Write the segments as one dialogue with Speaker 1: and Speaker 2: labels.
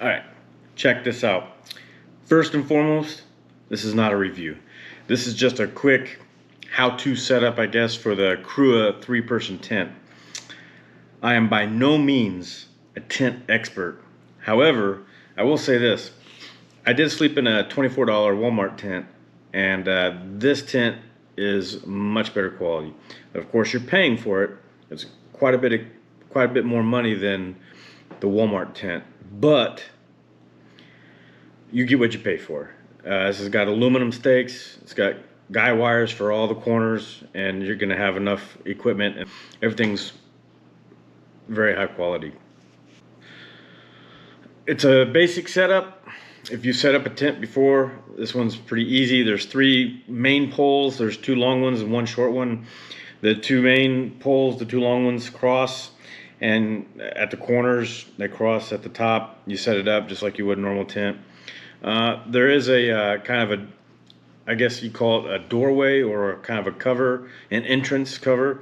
Speaker 1: All right, check this out. First and foremost, this is not a review. This is just a quick how-to setup, I guess, for the Crua 3-person tent. I am by no means a tent expert. However, I will say this. I did sleep in a $24 Walmart tent, and this tent is much better quality. Of course, you're paying for it. It's quite a bit more money than the Walmart tent, but you get what you pay for. This has got aluminum stakes. It's got guy wires for all the corners, and you're going to have enough equipment, and everything's very high quality. It's a basic setup. If you set up a tent before, this one's pretty easy. There's 3 main poles. There's 2 long ones and 1 short one. The 2 main poles, the 2 long ones cross, and at the corners they cross at the top. You set it up just like you would a normal tent. There is a kind of a, I guess you call it a doorway or a kind of a cover, an entrance cover,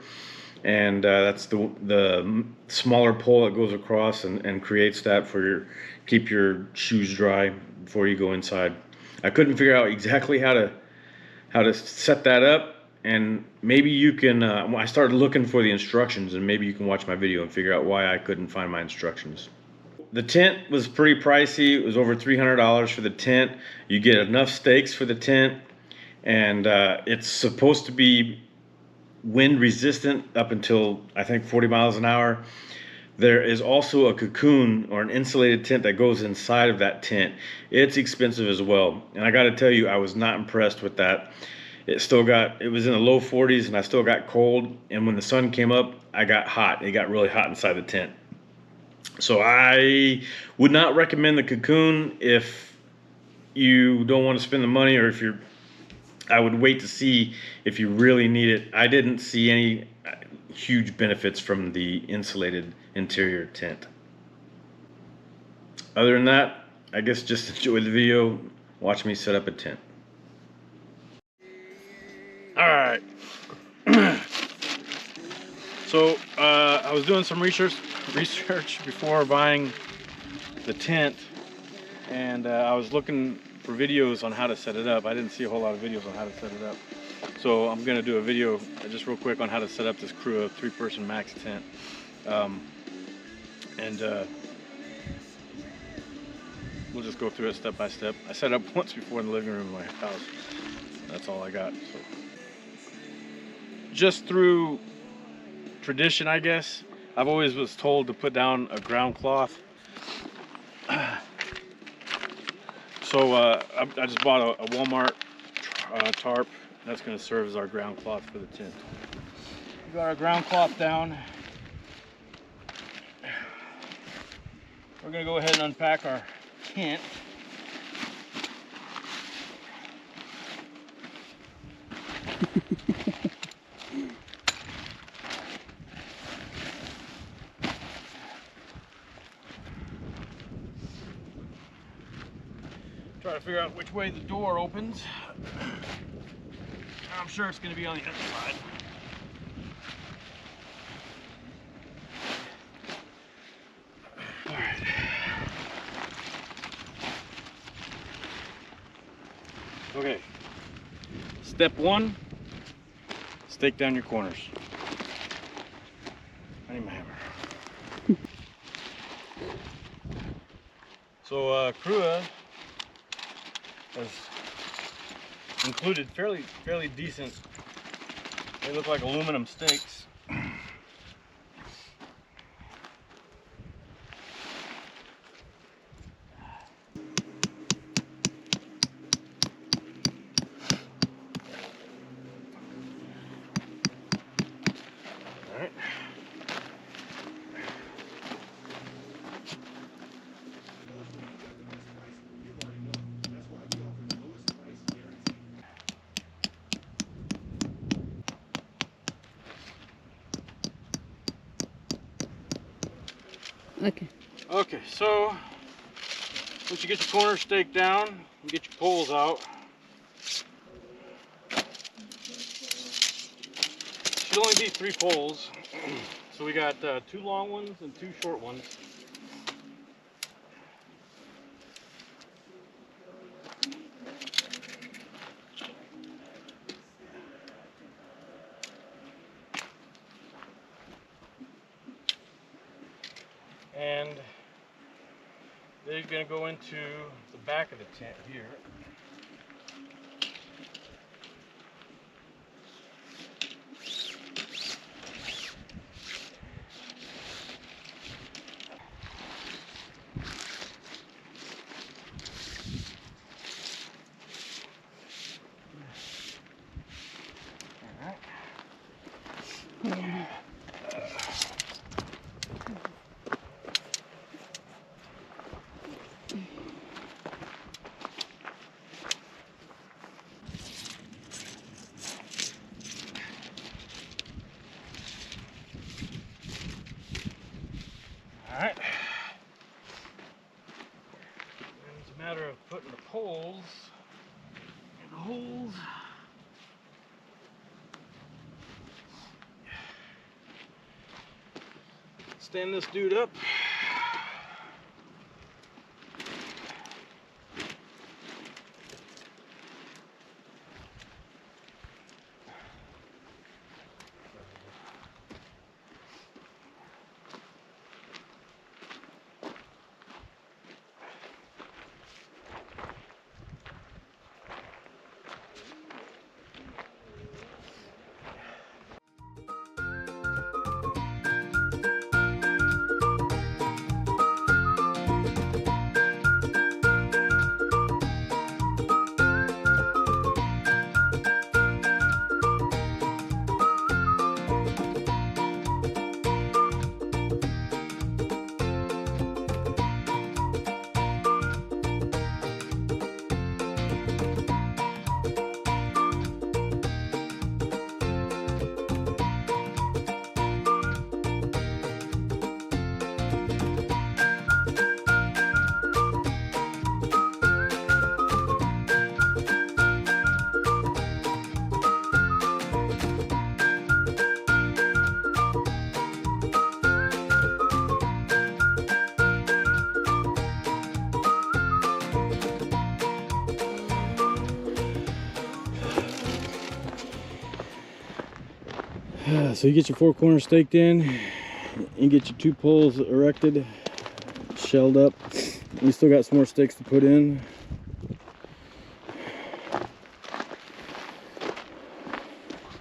Speaker 1: and that's the smaller pole that goes across and creates that for your keep your shoes dry before you go inside. I couldn't figure out exactly how to set that up, and maybe you can. I started looking for the instructions, and maybe you can watch my video and figure out why I couldn't find my instructions. The tent was pretty pricey. It was over $300 for the tent. You get enough stakes for the tent, and it's supposed to be wind resistant up until I think 40 miles an hour. There is also a cocoon or an insulated tent that goes inside of that tent. It's expensive as well, and I got to tell you, I was not impressed with that. It was in the low 40s, and I still got cold, and when the sun came up, I got hot. It got really hot inside the tent. So I would not recommend the cocoon if you don't want to spend the money, or if you're, I would wait to see if you really need it. I didn't see any huge benefits from the insulated interior tent. Other than that, I guess just enjoy the video, watch me set up a tent. Alright. So I was doing some research before buying the tent, and I was looking for videos on how to set it up. I didn't see a whole lot of videos on how to set it up, so I'm gonna do a video just real quick on how to set up this Crua 3-person max tent, and we'll just go through it step by step. I set it up once before in the living room of my house. That's all I got. So just through tradition, I guess, I've always was told to put down a ground cloth. So I just bought a Walmart tarp. That's going to serve as our ground cloth for the tent. We got our ground cloth down. We're going to go ahead and unpack our tent. Try to figure out which way the door opens. I'm sure it's going to be on the other side. All right. Okay. Step 1, stake down your corners. I need my hammer. So Crua has included fairly decent. They look like aluminum stakes. All right. Okay, so once you get your corner staked down, you get your poles out. Should only be 3 poles. So we got 2 long ones and 2 short ones. and they're going to go into the back of the tent here. Alright, it's a matter of putting the poles in the holes. Stand this dude up. So you get your 4 corners staked in, you get your 2 poles erected, shelled up. You still got some more stakes to put in.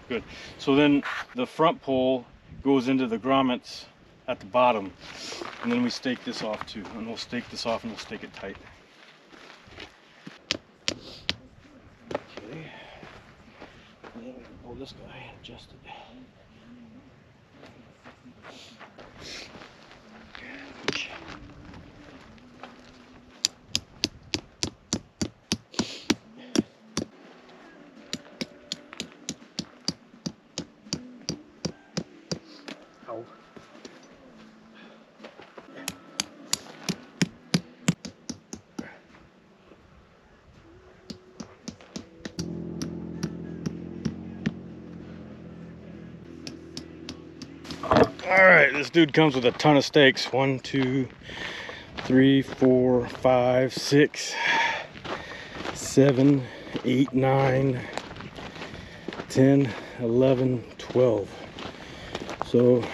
Speaker 1: Good. So then the front pole goes into the grommets at the bottom, and then we stake this off too. And we'll stake this off and we'll stake it tight. Okay. And then we can pull this guy and adjust it. Ow. Alright, this dude comes with a ton of stakes. 1, 2, 3, 4, 5, 6, 7, 8, 9, 10, 11, 12. So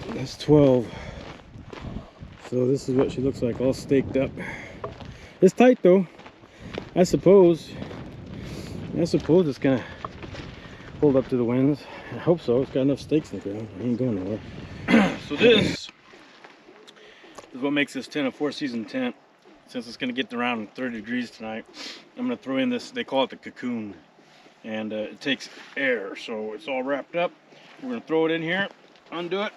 Speaker 1: that's 12. So this is what she looks like, all staked up. It's tight though. I suppose it's gonna hold up to the winds. I hope so. It's got enough stakes in the ground. It ain't going nowhere. So this is what makes this tent a 4-season tent. Since it's going to get around 30 degrees tonight, I'm going to throw in this, they call it the cocoon. And it takes air, so it's all wrapped up. We're going to throw it in here, undo it.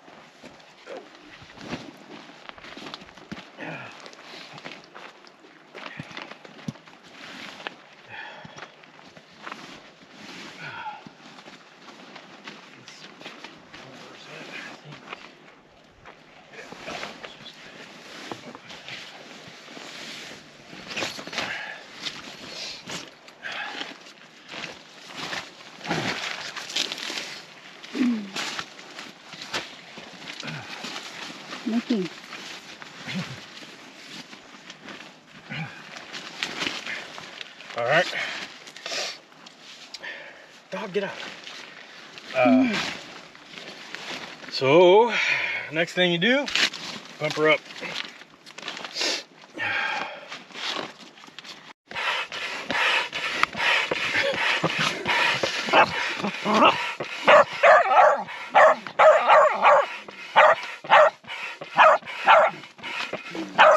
Speaker 2: Nothing.
Speaker 1: All right. Dog, get out. So, next thing you do Pump her up.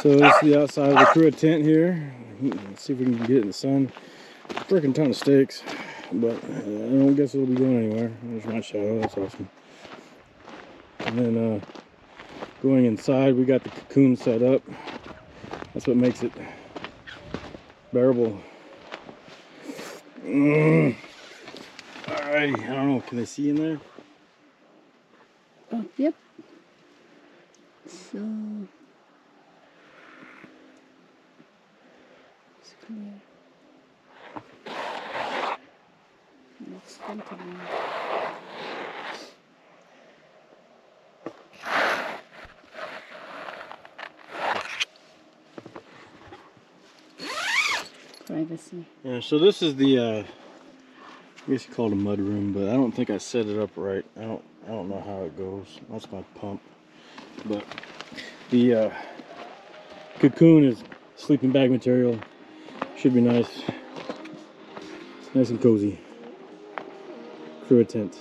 Speaker 1: So this is the outside of the Crua tent here. Let's see if we can get it in the sun. Freaking ton of stakes, but I don't guess it'll be going anywhere. There's my shadow, that's awesome. And then going inside, we got the cocoon set up. That's what makes it bearable. Alrighty, I don't know, can they see in there?
Speaker 2: Oh, yep. So it's clear. Looks good to me. Privacy.
Speaker 1: Yeah, so this is the I guess you call it a mud room, but I don't think I set it up right. I don't know how it goes. That's my pump. But the cocoon is sleeping bag material. Should be nice. Nice and cozy. Crua tent.